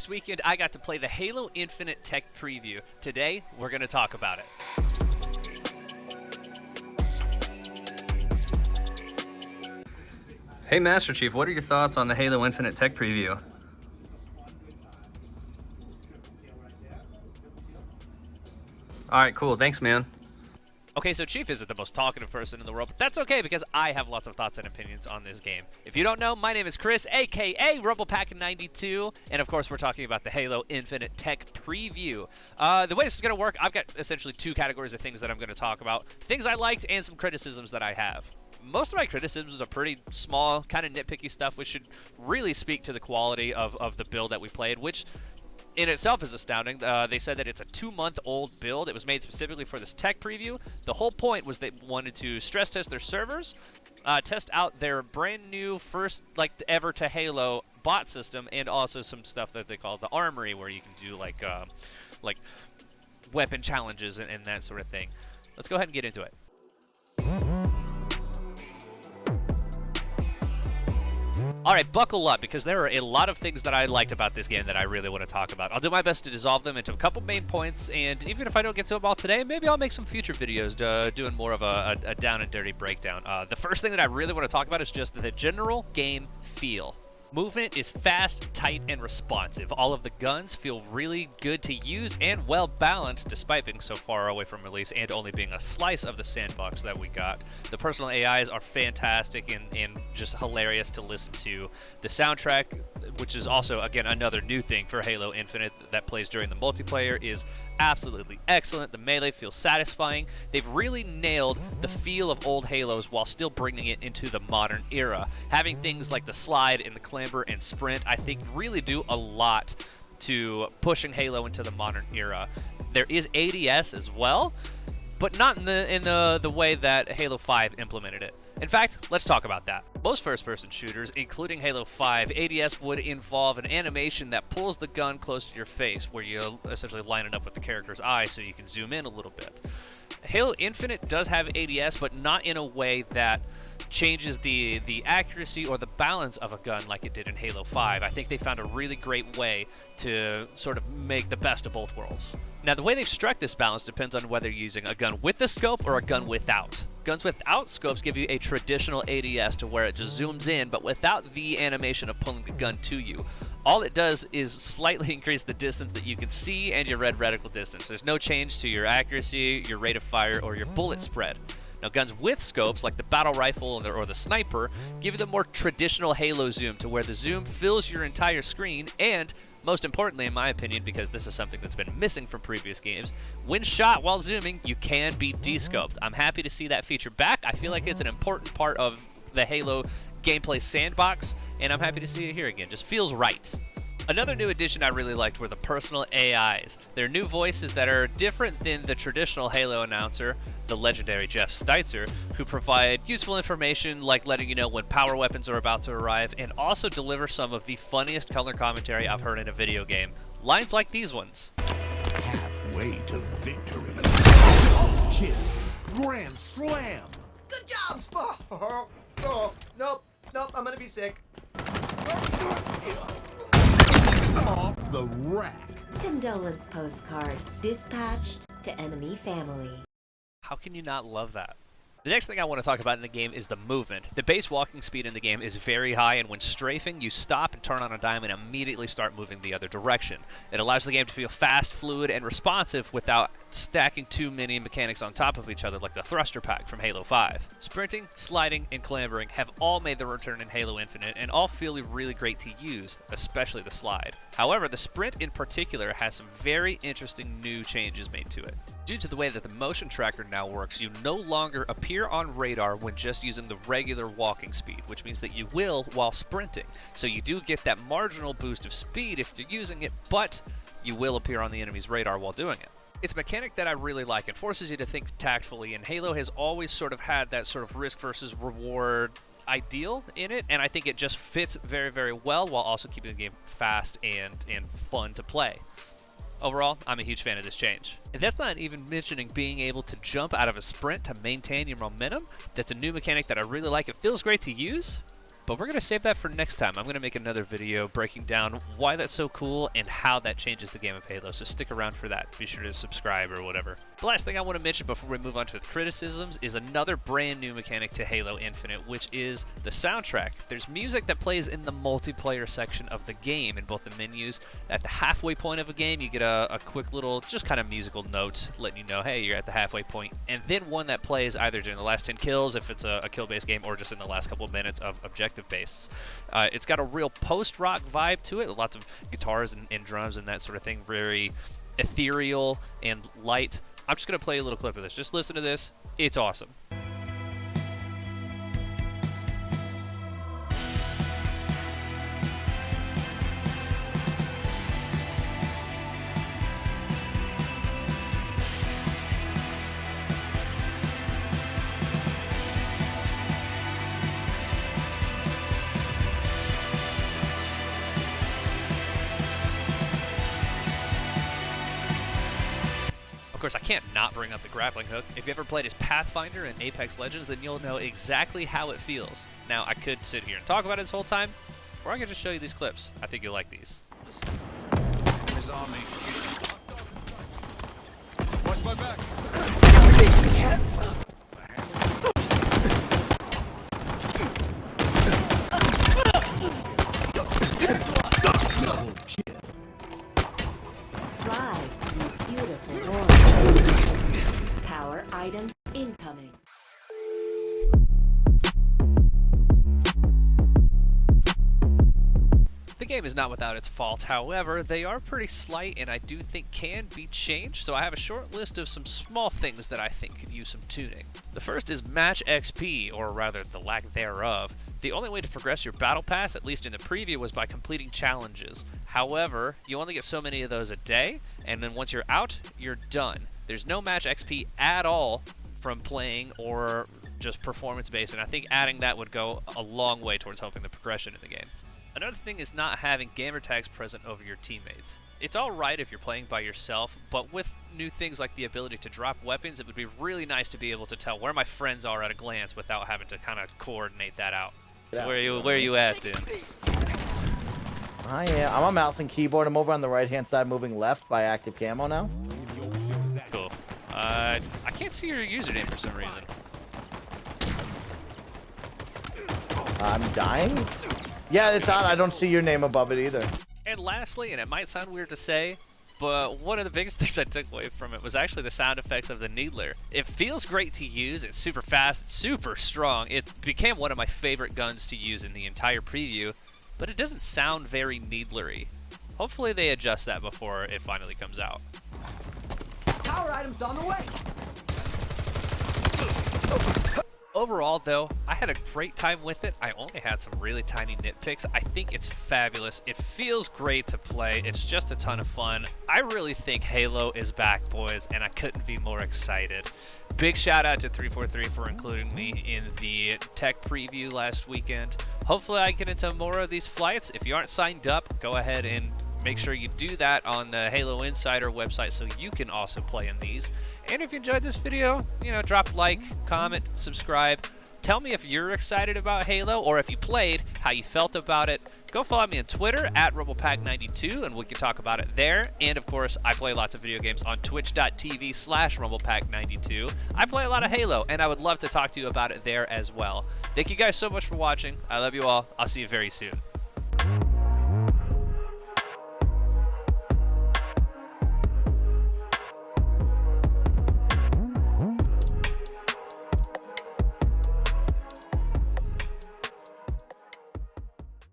Last weekend, I got to play the Halo Infinite tech preview. Today, we're going to talk about it. Hey Master Chief, what are your thoughts on the Halo Infinite tech preview? Alright, cool. Thanks, man. Okay, so Chief isn't the most talkative person in the world, but that's okay because I have lots of thoughts and opinions on this game. If you don't know, my name is Chris, aka RumblePack92, and of course we're talking about the Halo Infinite tech preview. The way this is going to work, I've got essentially two categories of things that I'm going to talk about. Things I liked and some criticisms that I have. Most of my criticisms are pretty small, kind of nitpicky stuff, which should really speak to the quality of the build that we played, which in itself is astounding. They said that it's a 2-month-old build. It was made specifically for this tech preview. The whole point was they wanted to stress test their servers, test out their brand new first ever to Halo bot system, and also some stuff that they call the Armory, where you can do like weapon challenges and that sort of thing. Let's go ahead and get into it. Alright, buckle up, because there are a lot of things that I liked about this game that I really want to talk about. I'll do my best to dissolve them into a couple main points, and even if I don't get to them all today, maybe I'll make some future videos doing more of a down and dirty breakdown. The first thing that I really want to talk about is just the general game feel. Movement is fast, tight, and responsive. All of the guns feel really good to use and well balanced despite being so far away from release and only being a slice of the sandbox that we got. The personal AIs are fantastic and just hilarious to listen to. The soundtrack, which is also, again, another new thing for Halo Infinite that plays during the multiplayer, is absolutely excellent. The melee feels satisfying. They've really nailed the feel of old Halos while still bringing it into the modern era. Having things like the slide and the clamber and sprint, I think, really do a lot to pushing Halo into the modern era. There is ADS as well, but not in the way that Halo 5 implemented it. In fact, let's talk about that. Most first-person shooters, including Halo 5, ADS would involve an animation that pulls the gun close to your face, where you essentially line it up with the character's eye so you can zoom in a little bit. Halo Infinite does have ADS, but not in a way that changes the accuracy or the balance of a gun like it did in Halo 5. I think they found a really great way to sort of make the best of both worlds. Now, the way they've struck this balance depends on whether you're using a gun with the scope or a gun without. Guns without scopes give you a traditional ADS to where it just zooms in, but without the animation of pulling the gun to you. All it does is slightly increase the distance that you can see and your red reticle distance. There's no change to your accuracy, your rate of fire, or your bullet spread. Now, guns with scopes, like the battle rifle or the sniper, give you the more traditional Halo zoom to where the zoom fills your entire screen, and most importantly, in my opinion, because this is something that's been missing from previous games, when shot while zooming, you can be descoped. I'm happy to see that feature back. I feel like it's an important part of the Halo gameplay sandbox, and I'm happy to see it here again. Just feels right. Another new addition I really liked were the personal AIs. They're new voices that are different than the traditional Halo announcer, the legendary Jeff Steitzer, who provide useful information like letting you know when power weapons are about to arrive, and also deliver some of the funniest color commentary I've heard in a video game. Lines like these ones. Halfway to victory. Kill. Grand slam. Good job, Spa! Nope, I'm gonna be sick. Off the rack. Condolence postcard dispatched to enemy family. How can you not love that? The next thing I want to talk about in the game is the movement. The base walking speed in the game is very high, and when strafing, you stop and turn on a dime and immediately start moving the other direction. It allows the game to feel fast, fluid, and responsive without stacking too many mechanics on top of each other like the thruster pack from Halo 5. Sprinting, sliding, and clambering have all made their return in Halo Infinite, and all feel really great to use, especially the slide. However, the sprint in particular has some very interesting new changes made to it. Due to the way that the motion tracker now works, you no longer appear on radar when just using the regular walking speed, which means that you will while sprinting. So you do get that marginal boost of speed if you're using it, but you will appear on the enemy's radar while doing it. It's a mechanic that I really like. It forces you to think tactfully, and Halo has always sort of had that sort of risk versus reward ideal in it, and I think it just fits very, very well while also keeping the game fast and fun to play. Overall, I'm a huge fan of this change. And that's not even mentioning being able to jump out of a sprint to maintain your momentum. That's a new mechanic that I really like. It feels great to use, But we're going to save that for next time. I'm going to make another video breaking down why that's so cool and how that changes the game of Halo, so stick around for that. Be sure to subscribe or whatever. The last thing I want to mention before we move on to the criticisms is another brand new mechanic to Halo Infinite, which is the soundtrack. There's music that plays in the multiplayer section of the game in both the menus. At the halfway point of a game, you get a quick little, just kind of musical note letting you know, hey, you're at the halfway point, and then one that plays either during the last 10 kills, if it's a kill-based game, or just in the last couple of minutes of objective bass. It's got a real post-rock vibe to it, lots of guitars and drums and that sort of thing, very ethereal and light. I'm just going to play a little clip of this. Just listen to this. It's awesome. Of course, I can't not bring up the grappling hook. If you ever played as Pathfinder in Apex Legends, then you'll know exactly how it feels. Now, I could sit here and talk about it this whole time, or I could just show you these clips. I think you'll like these. He's on me. Watch my back. Double kill. Thrive, you beautiful world. Power items incoming. The game is not without its faults, however, they are pretty slight and I do think can be changed, so I have a short list of some small things that I think could use some tuning. The first is match XP, or rather the lack thereof. The only way to progress your battle pass, at least in the preview, was by completing challenges. However, you only get so many of those a day, and then once you're out, you're done. There's no match XP at all from playing or just performance-based, and I think adding that would go a long way towards helping the progression in the game. Another thing is not having gamer tags present over your teammates. It's alright if you're playing by yourself, but with new things like the ability to drop weapons, it would be really nice to be able to tell where my friends are at a glance without having to kind of coordinate that out. So where are you at then? I'm on mouse and keyboard. I'm over on the right-hand side, moving left by active camo now. Cool. I can't see your username for some reason. I'm dying? Yeah, it's on. I don't see your name above it either. And lastly, and it might sound weird to say, but one of the biggest things I took away from it was actually the sound effects of the Needler. It feels great to use, it's super fast, it's super strong. It became one of my favorite guns to use in the entire preview, but it doesn't sound very Needlery. Hopefully they adjust that before it finally comes out. Power items on the way. Overall, though, I had a great time with it. I only had some really tiny nitpicks. I think it's fabulous. It feels great to play. It's just a ton of fun. I really think Halo is back, boys, and I couldn't be more excited. Big shout out to 343 for including me in the tech preview last weekend. Hopefully I get into more of these flights. If you aren't signed up, go ahead and make sure you do that on the Halo Insider website so you can also play in these. And if you enjoyed this video, drop a like, comment, subscribe. Tell me if you're excited about Halo or if you played, how you felt about it. Go follow me on Twitter at RumblePack92 and we can talk about it there. And of course, I play lots of video games on twitch.tv/RumblePack92. I play a lot of Halo and I would love to talk to you about it there as well. Thank you guys so much for watching. I love you all. I'll see you very soon.